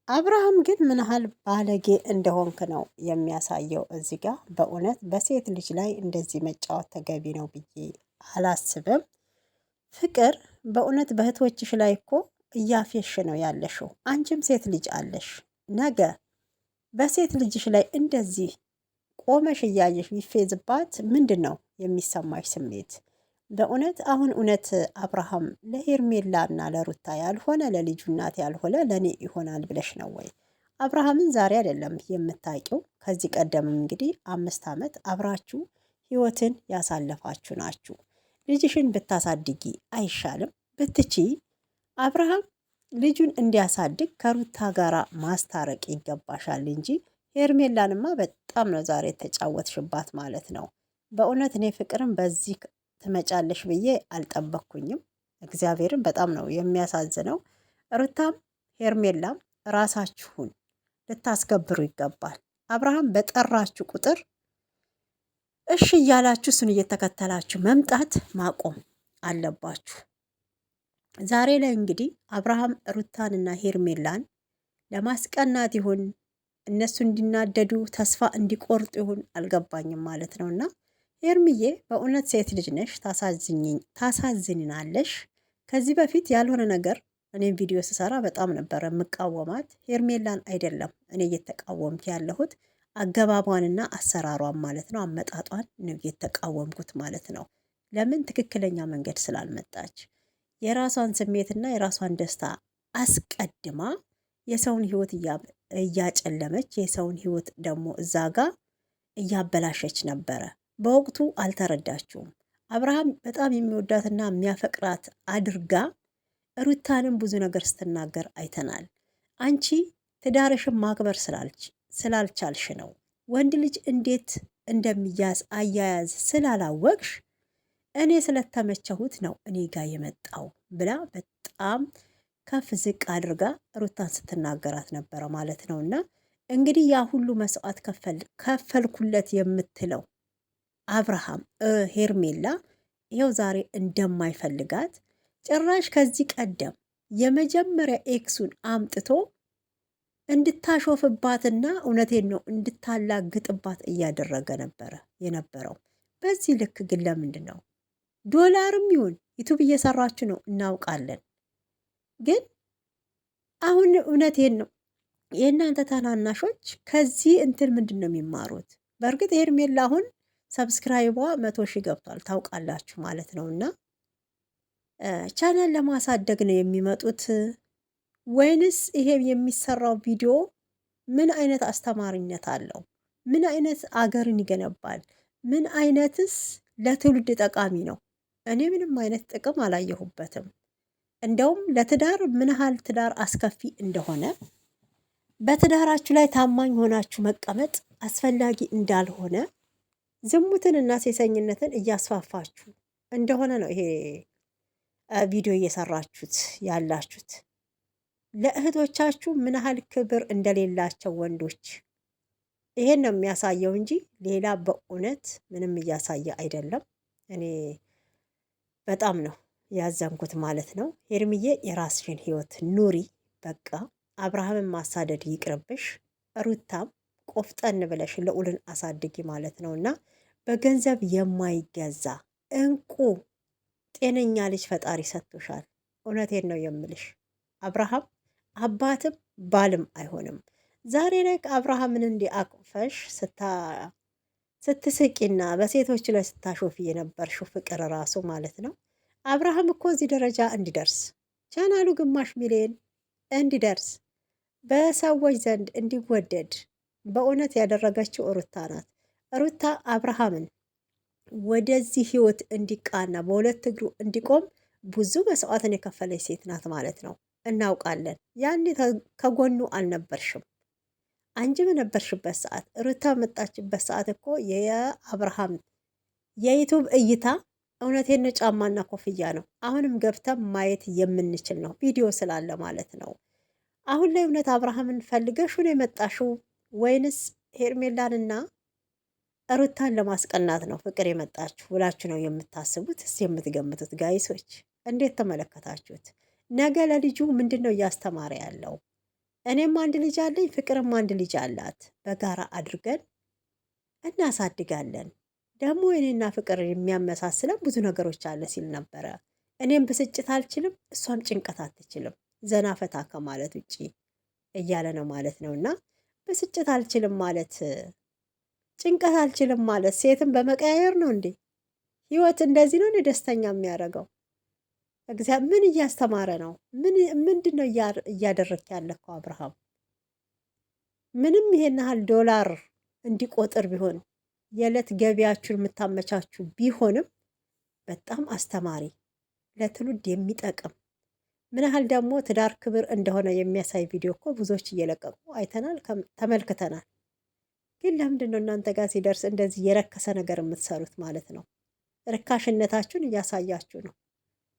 አብርሃም ግን ምን ያህል ባለጌ እንደሆንክ ነው የሚያሳየው። እዚህ ጋር በእውነት በሴት ልጅ ላይ እንደዚህ መጫወት ተገቢ ነው ብዬ አላስብም። ፍቅር በእውነት በእህቶችሽ ላይ እኮ እያፌሽ ነው ያለሽው። አንቺም ሴት ልጅ አለሽ። ነገ በሴት ልጅሽ ላይ እንደዚህ ቆመሽ እያየሽ ቢፌዝባት ምንድን ነው የሚሰማሽ ስሜት? በእውነት አሁን እውነት አብርሃም ለሄርሜላና ለሩታ ያልሆነ ለልጁ እናት ያልሆነ ለእኔ ይሆናል ብለሽ ነው ወይ? አብርሃምን ዛሬ አይደለም የምታውቂው። ከዚህ ቀደምም እንግዲህ 5 ዓመት አብራችሁ ህይወትን ያሳለፋችሁ ናችሁ። ልጅሽን ብታሳድጊ አይሻልም? ብትቺ አብርሃም ልጁን እንዲያሳድግ ከሩታ ጋራ ማስታረቅ ይገባሻል እንጂ ሄርሜላንማ በጣም ነው ዛሬ የተጫወትሽባት ማለት ነው። በእውነት እኔ ፍቅርም በዚህ ትመጫለሽ ብዬ አልጠበቅኩኝም። እግዚአብሔርን በጣም ነው የሚያሳዝነው። ሩታም ሄርሜላም ራሳችሁን ልታስከብሩ ይገባል። አብርሃም በጠራችሁ ቁጥር እሺ እያላችሁ እሱን እየተከተላችሁ መምጣት ማቆም አለባችሁ። ዛሬ ላይ እንግዲህ አብርሃም ሩታንና ሄርሜላን ለማስቀናት ይሁን እነሱ እንዲናደዱ ተስፋ እንዲቆርጡ ይሁን አልገባኝም ማለት ነውና ሄርምዬ በእውነት ሴት ልጅ ነሽ፣ ታሳዝኝናለሽ። ከዚህ በፊት ያልሆነ ነገር እኔም ቪዲዮ ስሰራ በጣም ነበረ የምቃወማት። ሄርሜላን አይደለም እኔ እየተቃወምክ ያለሁት አገባቧንና አሰራሯን ማለት ነው፣ አመጣጧን ነው የተቃወምኩት ማለት ነው። ለምን ትክክለኛ መንገድ ስላልመጣች የራሷን ስሜትና የራሷን ደስታ አስቀድማ የሰውን ህይወት እያጨለመች የሰውን ህይወት ደግሞ እዛ ጋ እያበላሸች ነበረ። በወቅቱ አልተረዳችውም። አብርሃም በጣም የሚወዳትና የሚያፈቅራት አድርጋ ሩታንም ብዙ ነገር ስትናገር አይተናል። አንቺ ትዳርሽን ማክበር ስላልቻልሽ ነው፣ ወንድ ልጅ እንዴት እንደሚያዝ አያያዝ ስላላወቅሽ እኔ ስለተመቸሁት ነው እኔ ጋር የመጣው ብላ በጣም ከፍ ዝቅ አድርጋ ሩታን ስትናገራት ነበረ ማለት ነው። እና እንግዲህ ያ ሁሉ መስዋዕት ከፈልኩለት የምትለው አብርሃም ሄርሜላ ይኸው ዛሬ እንደማይፈልጋት ጭራሽ ከዚህ ቀደም የመጀመሪያ ኤክሱን አምጥቶ እንድታሾፍባትና እውነቴን ነው እንድታላግጥባት እያደረገ ነበረ የነበረው። በዚህ ልክ ግን ለምንድን ነው? ዶላርም ይሁን ዩቱብ እየሰራችሁ ነው እናውቃለን። ግን አሁን እውነቴን ነው የእናንተ ታናናሾች ከዚህ እንትን ምንድን ነው የሚማሩት? በእርግጥ ሄርሜላ አሁን ሰብስክራይቧ 100,000 ገብቷል ታውቃላችሁ ማለት ነው። እና ቻናል ለማሳደግ ነው የሚመጡት ወይንስ ይሄ የሚሰራው ቪዲዮ ምን አይነት አስተማሪነት አለው? ምን አይነት አገርን ይገነባል? ምን አይነትስ ለትውልድ ጠቃሚ ነው? እኔ ምንም አይነት ጥቅም አላየሁበትም። እንደውም ለትዳር ምን ያህል ትዳር አስከፊ እንደሆነ በትዳራችሁ ላይ ታማኝ ሆናችሁ መቀመጥ አስፈላጊ እንዳልሆነ ዝሙትን እና ሴሰኝነትን እያስፋፋችሁ እንደሆነ ነው ይሄ ቪዲዮ እየሰራችሁት ያላችሁት። ለእህቶቻችሁ ምን ያህል ክብር እንደሌላቸው ወንዶች ይሄን ነው የሚያሳየው እንጂ ሌላ በእውነት ምንም እያሳየ አይደለም። እኔ በጣም ነው ያዘንኩት ማለት ነው። ሄርምዬ የራስሽን ህይወት ኑሪ በቃ። አብርሃምን ማሳደድ ይቅርብሽ። ሩታም ቆፍጠን ብለሽ ልዑልን አሳድጊ ማለት ነው። እና በገንዘብ የማይገዛ እንቁ ጤነኛ ልጅ ፈጣሪ ሰጥቶሻል። እውነቴን ነው የምልሽ። አብርሃም አባትም ባልም አይሆንም። ዛሬ ላይ አብርሃምን እንዲአቅፈሽ ስትስቂና በሴቶች ላይ ስታሾፊ የነበርሽው ፍቅር ራሱ ማለት ነው። አብርሃም እኮ እዚህ ደረጃ እንዲደርስ ቻናሉ 500,000 እንዲደርስ በሰዎች ዘንድ እንዲወደድ በእውነት ያደረገችው ሩታ ናት። ሩታ አብርሃምን ወደዚህ ህይወት እንዲቃና በሁለት እግሩ እንዲቆም ብዙ መስዋዕትን የከፈለች ሴት ናት ማለት ነው። እናውቃለን። ያኔ ከጎኑ አልነበርሽም። አንቺ በነበርሽበት ሰዓት ሩታ መጣችበት ሰዓት እኮ የአብርሃም የዩቱብ እይታ እውነቴን ነው ጫማና ኮፍያ ነው። አሁንም ገብተን ማየት የምንችል ነው ቪዲዮ ስላለ ማለት ነው። አሁን ላይ እውነት አብርሃምን ፈልገሽው የመጣሽው ወይንስ ሄርሜላንና ሩታን ለማስቀናት ነው ፍቅር የመጣችሁ ብላችሁ ነው የምታስቡት? እስኪ የምትገምቱት ጋይሶች እንዴት ተመለከታችሁት? ነገ ለልጁ ምንድን ነው እያስተማረ ያለው? እኔም አንድ ልጅ አለኝ፣ ፍቅርም አንድ ልጅ አላት። በጋራ አድርገን እናሳድጋለን። ደግሞ እኔና ፍቅር የሚያመሳስለን ብዙ ነገሮች አለ ሲል ነበረ። እኔም ብስጭት አልችልም፣ እሷም ጭንቀት አትችልም፣ ዘና ፈታ ከማለት ውጪ እያለ ነው ማለት ነው። እና ብስጭት አልችልም ማለት ጭንቀት አልችልም ማለት ሴትን በመቀያየር ነው እንዴ? ህይወት እንደዚህ ነው ደስተኛ የሚያደርገው? እግዚአብሔር ምን እያስተማረ ነው? ምንድን ነው እያደረግክ ያለከው አብርሃም? ምንም ይሄን ያህል ዶላር እንዲቆጥር ቢሆን የዕለት ገቢያችሁን የምታመቻችሁ ቢሆንም በጣም አስተማሪ ለትውልድ የሚጠቅም ምን ያህል ደግሞ ትዳር ክብር እንደሆነ የሚያሳይ ቪዲዮ እኮ ብዙዎች እየለቀቁ አይተናል፣ ተመልክተናል። ግን ለምንድን ነው እናንተ ጋር ሲደርስ እንደዚህ የረከሰ ነገር የምትሰሩት ማለት ነው? ርካሽነታችሁን እያሳያችሁ ነው።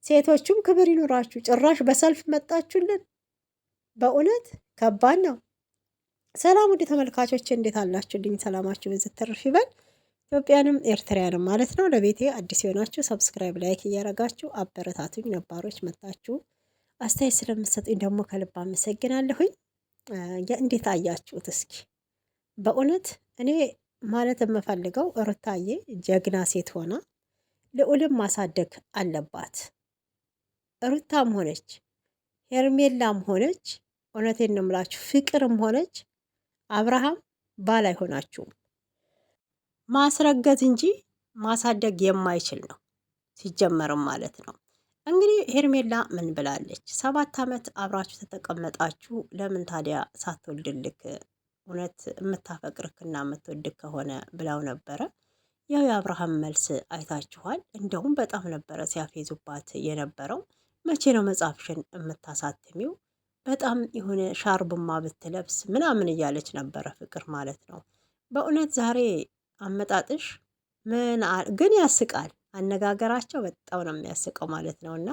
ሴቶቹም ክብር ይኑራችሁ። ጭራሽ በሰልፍ መጣችሁልን። በእውነት ከባድ ነው። ሰላም ውድ ተመልካቾች እንዴት አላችሁልኝ? ሰላማችሁ ብዝት ትርፍ ይበል። ኢትዮጵያንም ኤርትራያንም ማለት ነው። ለቤቴ አዲስ የሆናችሁ ሰብስክራይብ፣ ላይክ እያረጋችሁ አበረታቱኝ። ነባሮች መጣችሁ አስተያየት ስለምትሰጡኝ ደግሞ ከልብ አመሰግናለሁኝ። እንዴት አያችሁት? እስኪ በእውነት እኔ ማለት የምፈልገው ሩታዬ ጀግና ሴት ሆና ልዑልም ማሳደግ አለባት። ሩታም ሆነች ሄርሜላም ሆነች እውነቴን ነው የምላችሁ፣ ፍቅርም ሆነች አብርሃም ባል አይሆናችሁም። ማስረገዝ እንጂ ማሳደግ የማይችል ነው ሲጀመርም ማለት ነው። እንግዲህ ሄርሜላ ምን ብላለች? 7 ዓመት አብራችሁ ተቀመጣችሁ፣ ለምን ታዲያ ሳትወልድልክ እውነት የምታፈቅርክና የምትወድክ ከሆነ ብላው ነበረ። ያው የአብርሃም መልስ አይታችኋል። እንደውም በጣም ነበረ ሲያፌዙባት የነበረው። መቼ ነው መጽሐፍሽን የምታሳትሚው? በጣም የሆነ ሻርብማ ብትለብስ ምናምን እያለች ነበረ ፍቅር ማለት ነው። በእውነት ዛሬ አመጣጥሽ ግን ያስቃል። አነጋገራቸው በጣም ነው የሚያስቀው ማለት ነው። እና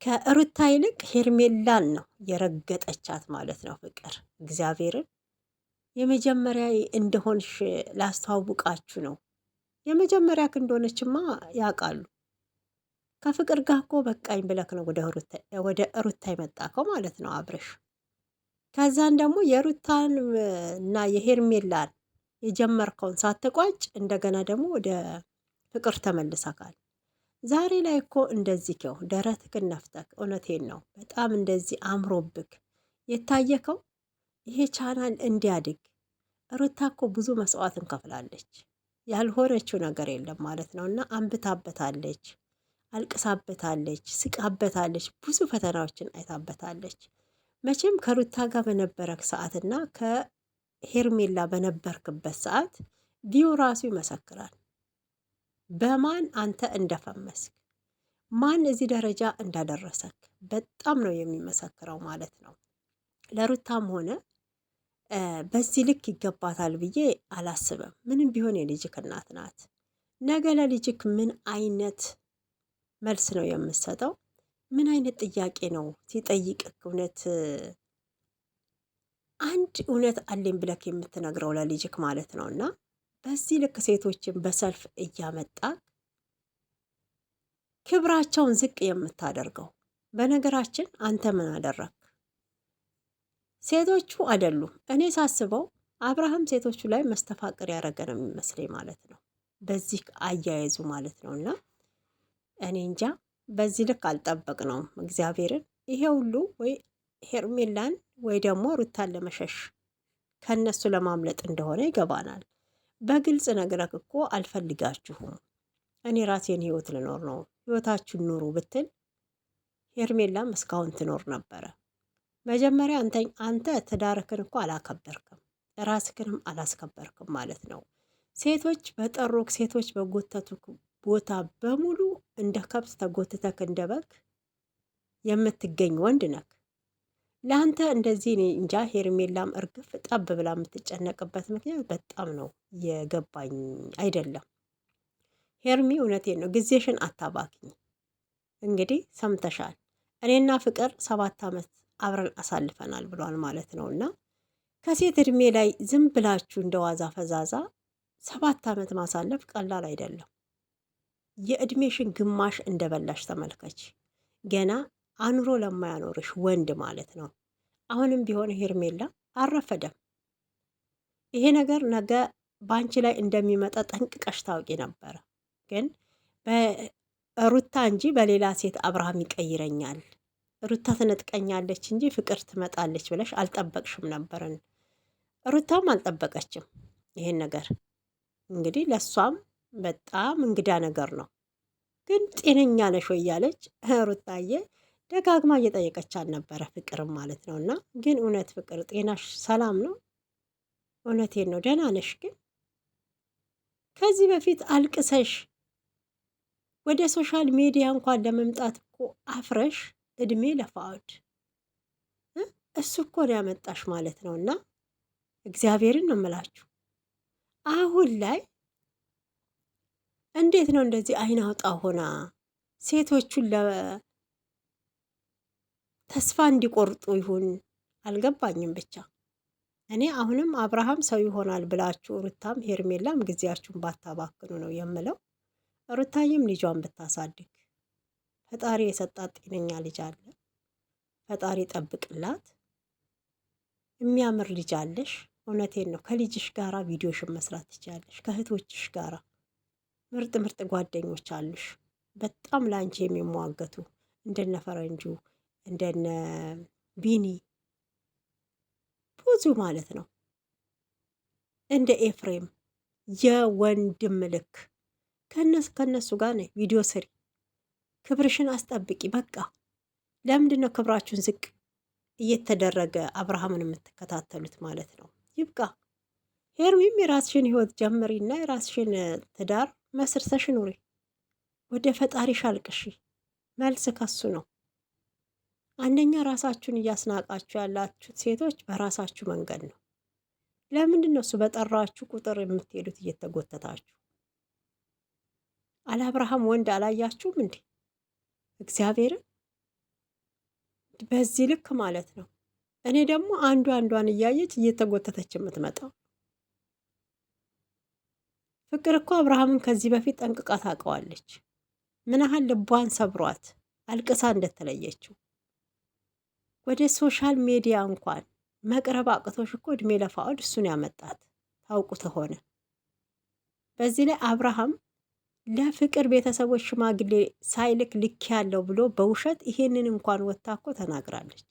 ከሩታ ይልቅ ሄርሜላን ነው የረገጠቻት ማለት ነው ፍቅር። እግዚአብሔርን የመጀመሪያ እንደሆንሽ ላስተዋውቃችሁ ነው። የመጀመሪያ እንደሆነችማ ያውቃሉ። ከፍቅር ጋር እኮ በቃኝ ብለክ ነው ወደ ሩታ የመጣከው ማለት ነው አብርሽ። ከዛን ደግሞ የሩታን እና የሄርሜላን የጀመርከውን ሳትቋጭ እንደገና ደግሞ ወደ ፍቅር ተመልሰካል። ዛሬ ላይ እኮ እንደዚህ ከው ደረትክን ነፍተክ፣ እውነቴን ነው በጣም እንደዚህ አምሮብክ የታየከው ይሄ ቻናል እንዲያድግ ሩታ እኮ ብዙ መስዋዕት እንከፍላለች። ያልሆነችው ነገር የለም ማለት ነው። እና አንብታበታለች፣ አልቅሳበታለች፣ ስቃበታለች፣ ብዙ ፈተናዎችን አይታበታለች። መቼም ከሩታ ጋር በነበረክ ሰዓትና ከሄርሜላ በነበርክበት ሰዓት ቪው ራሱ ይመሰክራል። በማን አንተ እንደፈመስክ፣ ማን እዚህ ደረጃ እንዳደረሰክ በጣም ነው የሚመሰክረው ማለት ነው። ለሩታም ሆነ በዚህ ልክ ይገባታል ብዬ አላስብም። ምንም ቢሆን የልጅክ እናት ናት። ነገ ለልጅክ ምን አይነት መልስ ነው የምትሰጠው? ምን አይነት ጥያቄ ነው ሲጠይቅክ እውነት አንድ እውነት አለኝ ብለክ የምትነግረው ለልጅክ ማለት ነው። እና በዚህ ልክ ሴቶችን በሰልፍ እያመጣ ክብራቸውን ዝቅ የምታደርገው። በነገራችን አንተ ምን አደረግ? ሴቶቹ አይደሉም። እኔ ሳስበው አብርሃም ሴቶቹ ላይ መስተፋቅር ያደረገ ነው የሚመስለኝ ማለት ነው፣ በዚህ አያይዙ ማለት ነው። እና እኔ እንጃ በዚህ ልክ አልጠበቅነውም እግዚአብሔርን። ይሄ ሁሉ ወይ ሄርሜላን ወይ ደግሞ ሩታን ለመሸሽ ከነሱ ለማምለጥ እንደሆነ ይገባናል። በግልጽ ነግረክ እኮ አልፈልጋችሁም፣ እኔ ራሴን ህይወት ልኖር ነው፣ ህይወታችሁን ኑሩ ብትል ሄርሜላም እስካሁን ትኖር ነበረ። መጀመሪያ አንተ ትዳርክን እኮ አላከበርክም፣ ራስክንም አላስከበርክም ማለት ነው። ሴቶች በጠሩክ፣ ሴቶች በጎተቱክ ቦታ በሙሉ እንደ ከብት ተጎትተክ እንደ በግ የምትገኝ ወንድ ነክ። ለአንተ እንደዚህ እኔ እንጃ። ሄርሜላም እርግፍ ጠብ ብላ የምትጨነቅበት ምክንያት በጣም ነው የገባኝ አይደለም። ሄርሚ እውነቴን ነው፣ ጊዜሽን አታባክኝ። እንግዲህ ሰምተሻል። እኔና ፍቅር 7 ዓመት አብረን አሳልፈናል ብሏል ማለት ነው። እና ከሴት እድሜ ላይ ዝም ብላችሁ እንደ ዋዛ ፈዛዛ 7 ዓመት ማሳለፍ ቀላል አይደለም። የእድሜሽን ግማሽ እንደበላሽ ተመልከች። ገና አኑሮ ለማያኖርሽ ወንድ ማለት ነው። አሁንም ቢሆን ሄርሜላ አረፈደም። ይሄ ነገር ነገ በአንቺ ላይ እንደሚመጣ ጠንቅቀሽ ታውቂ ነበረ። ግን በሩታ እንጂ በሌላ ሴት አብርሃም ይቀይረኛል፣ ሩታ ትነጥቀኛለች እንጂ ፍቅር ትመጣለች ብለሽ አልጠበቅሽም ነበርን። ሩታም አልጠበቀችም ይሄን ነገር። እንግዲህ ለእሷም በጣም እንግዳ ነገር ነው። ግን ጤነኛ ነሽ ወይ እያለች ሩታዬ ደጋግማ እየጠየቀች አልነበረ? ፍቅርም ማለት ነው። እና ግን እውነት ፍቅር ጤናሽ ሰላም ነው? እውነቴን ነው ደህና ነሽ? ግን ከዚህ በፊት አልቅሰሽ ወደ ሶሻል ሚዲያ እንኳን ለመምጣት እኮ አፍረሽ እድሜ ለፋውድ እሱ እኮ ነው ያመጣሽ ማለት ነው። እና እግዚአብሔርን ነው የምላችሁ አሁን ላይ እንዴት ነው እንደዚህ አይን አውጣ ሆና ሴቶቹን ተስፋ እንዲቆርጡ ይሁን አልገባኝም። ብቻ እኔ አሁንም አብርሃም ሰው ይሆናል ብላችሁ ሩታም ሄርሜላም ጊዜያችሁን ባታባክኑ ነው የምለው። ሩታዬም ልጇን ብታሳድግ ፈጣሪ የሰጣት ጤነኛ ልጅ አለ። ፈጣሪ ጠብቅላት። የሚያምር ልጅ አለሽ። እውነቴን ነው። ከልጅሽ ጋራ ቪዲዮሽን መስራት ትችያለሽ። ከእህቶችሽ ጋራ ምርጥ ምርጥ ጓደኞች አሉሽ። በጣም ለአንቺ የሚሟገቱ እንደነ ፈረንጁ እንደነ ቢኒ ብዙ ማለት ነው። እንደ ኤፍሬም የወንድም ልክ ከነሱ ጋር ነ ቪዲዮ ስሪ። ክብርሽን አስጠብቂ። በቃ ለምንድን ነው ክብራችሁን ዝቅ እየተደረገ አብርሃምን የምትከታተሉት ማለት ነው? ይብቃ። ሄርሚም የራስሽን ህይወት ጀምሪና የራስሽን ትዳር መስርተሽ ኑሪ። ወደ ፈጣሪሽ አልቅሺ። መልስ ከሱ ነው። አንደኛ ራሳችሁን እያስናቃችሁ ያላችሁት ሴቶች በራሳችሁ መንገድ ነው። ለምንድን ነው እሱ በጠራችሁ ቁጥር የምትሄዱት እየተጎተታችሁ? አለ አብርሃም ወንድ አላያችሁም እንዴ? እግዚአብሔርን በዚህ ልክ ማለት ነው። እኔ ደግሞ አንዷን እያየች እየተጎተተች የምትመጣው ፍቅር እኮ አብርሃምን ከዚህ በፊት ጠንቅቃ ታውቀዋለች። ምን ያህል ልቧን ሰብሯት አልቅሳ እንደተለየችው። ወደ ሶሻል ሚዲያ እንኳን መቅረብ አቅቶሽ እኮ እድሜ ለፋኦድ እሱን ያመጣት ታውቁት ሆነ። በዚህ ላይ አብርሃም ለፍቅር ቤተሰቦች ሽማግሌ ሳይልክ ልክ ያለው ብሎ በውሸት ይሄንን እንኳን ወጥታ እኮ ተናግራለች።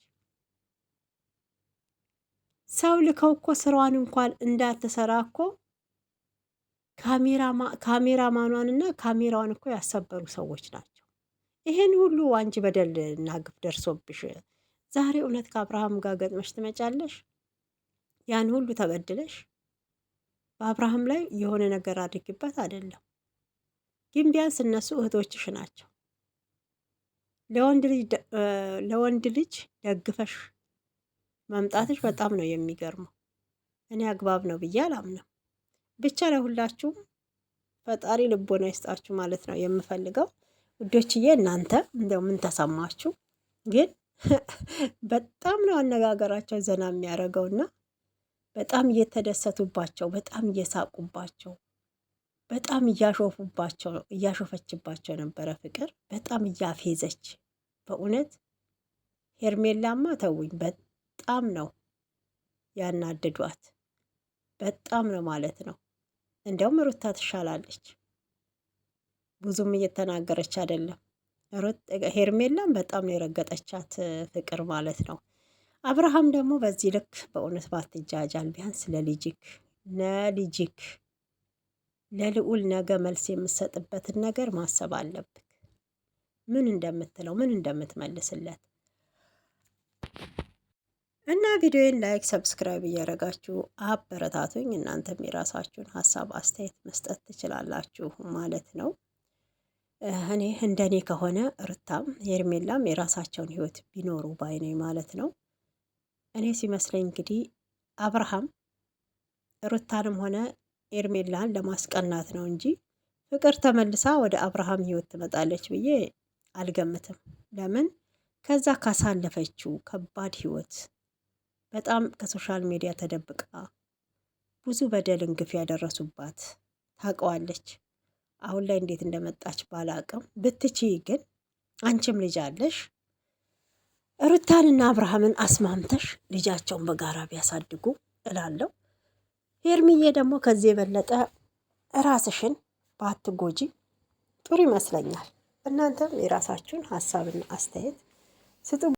ሰው ልከው እኮ ስራዋን እንኳን እንዳትሰራ እኮ ካሜራማኗንና ካሜራዋን እኮ ያሰበሩ ሰዎች ናቸው። ይሄን ሁሉ አንቺ በደልና ግፍ ደርሶብሽ ዛሬ እውነት ከአብርሃም ጋር ገጥመሽ ትመጫለሽ? ያን ሁሉ ተበድለሽ በአብርሃም ላይ የሆነ ነገር አድርጊበት አይደለም። ግን ቢያንስ እነሱ እህቶችሽ ናቸው። ለወንድ ልጅ ደግፈሽ መምጣትሽ በጣም ነው የሚገርመው። እኔ አግባብ ነው ብዬ አላምንም። ብቻ ለሁላችሁም ፈጣሪ ልቦና ይስጣችሁ ማለት ነው የምፈልገው ውዶችዬ። እናንተ እንደው ምን ተሰማችሁ? ግን በጣም ነው አነጋገራቸው ዘና የሚያደርገውና በጣም እየተደሰቱባቸው፣ በጣም እየሳቁባቸው፣ በጣም እያሾፈችባቸው ነበረ ፍቅር በጣም እያፌዘች። በእውነት ሄርሜላማ ተውኝ፣ በጣም ነው ያናድዷት። በጣም ነው ማለት ነው። እንደውም ሩታ ትሻላለች። ብዙም እየተናገረች አይደለም። ሄርሜላም በጣም ነው የረገጠቻት ፍቅር ማለት ነው። አብርሃም ደግሞ በዚህ ልክ በእውነት ባትጃጃል፣ ቢያንስ ለልጅክ ለልዑል ነገ መልስ የምሰጥበትን ነገር ማሰብ አለብክ። ምን እንደምትለው ምን እንደምትመልስለት እና ቪዲዮን ላይክ ሰብስክራይብ እያደረጋችሁ አበረታቱኝ። እናንተም የራሳችሁን ሀሳብ አስተያየት መስጠት ትችላላችሁ ማለት ነው። እኔ እንደኔ ከሆነ ሩታም ሄርሜላም የራሳቸውን ህይወት ቢኖሩ ባይነኝ ማለት ነው። እኔ ሲመስለኝ እንግዲህ አብርሃም ሩታንም ሆነ ሄርሜላን ለማስቀናት ነው እንጂ ፍቅር ተመልሳ ወደ አብርሃም ህይወት ትመጣለች ብዬ አልገምትም። ለምን ከዛ ካሳለፈችው ከባድ ህይወት በጣም ከሶሻል ሚዲያ ተደብቃ ብዙ በደልን ግፍ ያደረሱባት ታውቀዋለች። አሁን ላይ እንዴት እንደመጣች ባላቅም ብትቺ ግን አንቺም ልጅ አለሽ። ሩታንና አብርሃምን አስማምተሽ ልጃቸውን በጋራ ቢያሳድጉ እላለሁ። ሄርሚዬ ደግሞ ከዚህ የበለጠ ራስሽን ባትጎጂ ጥሩ ይመስለኛል። እናንተም የራሳችሁን ሀሳብና አስተያየት ስጡ።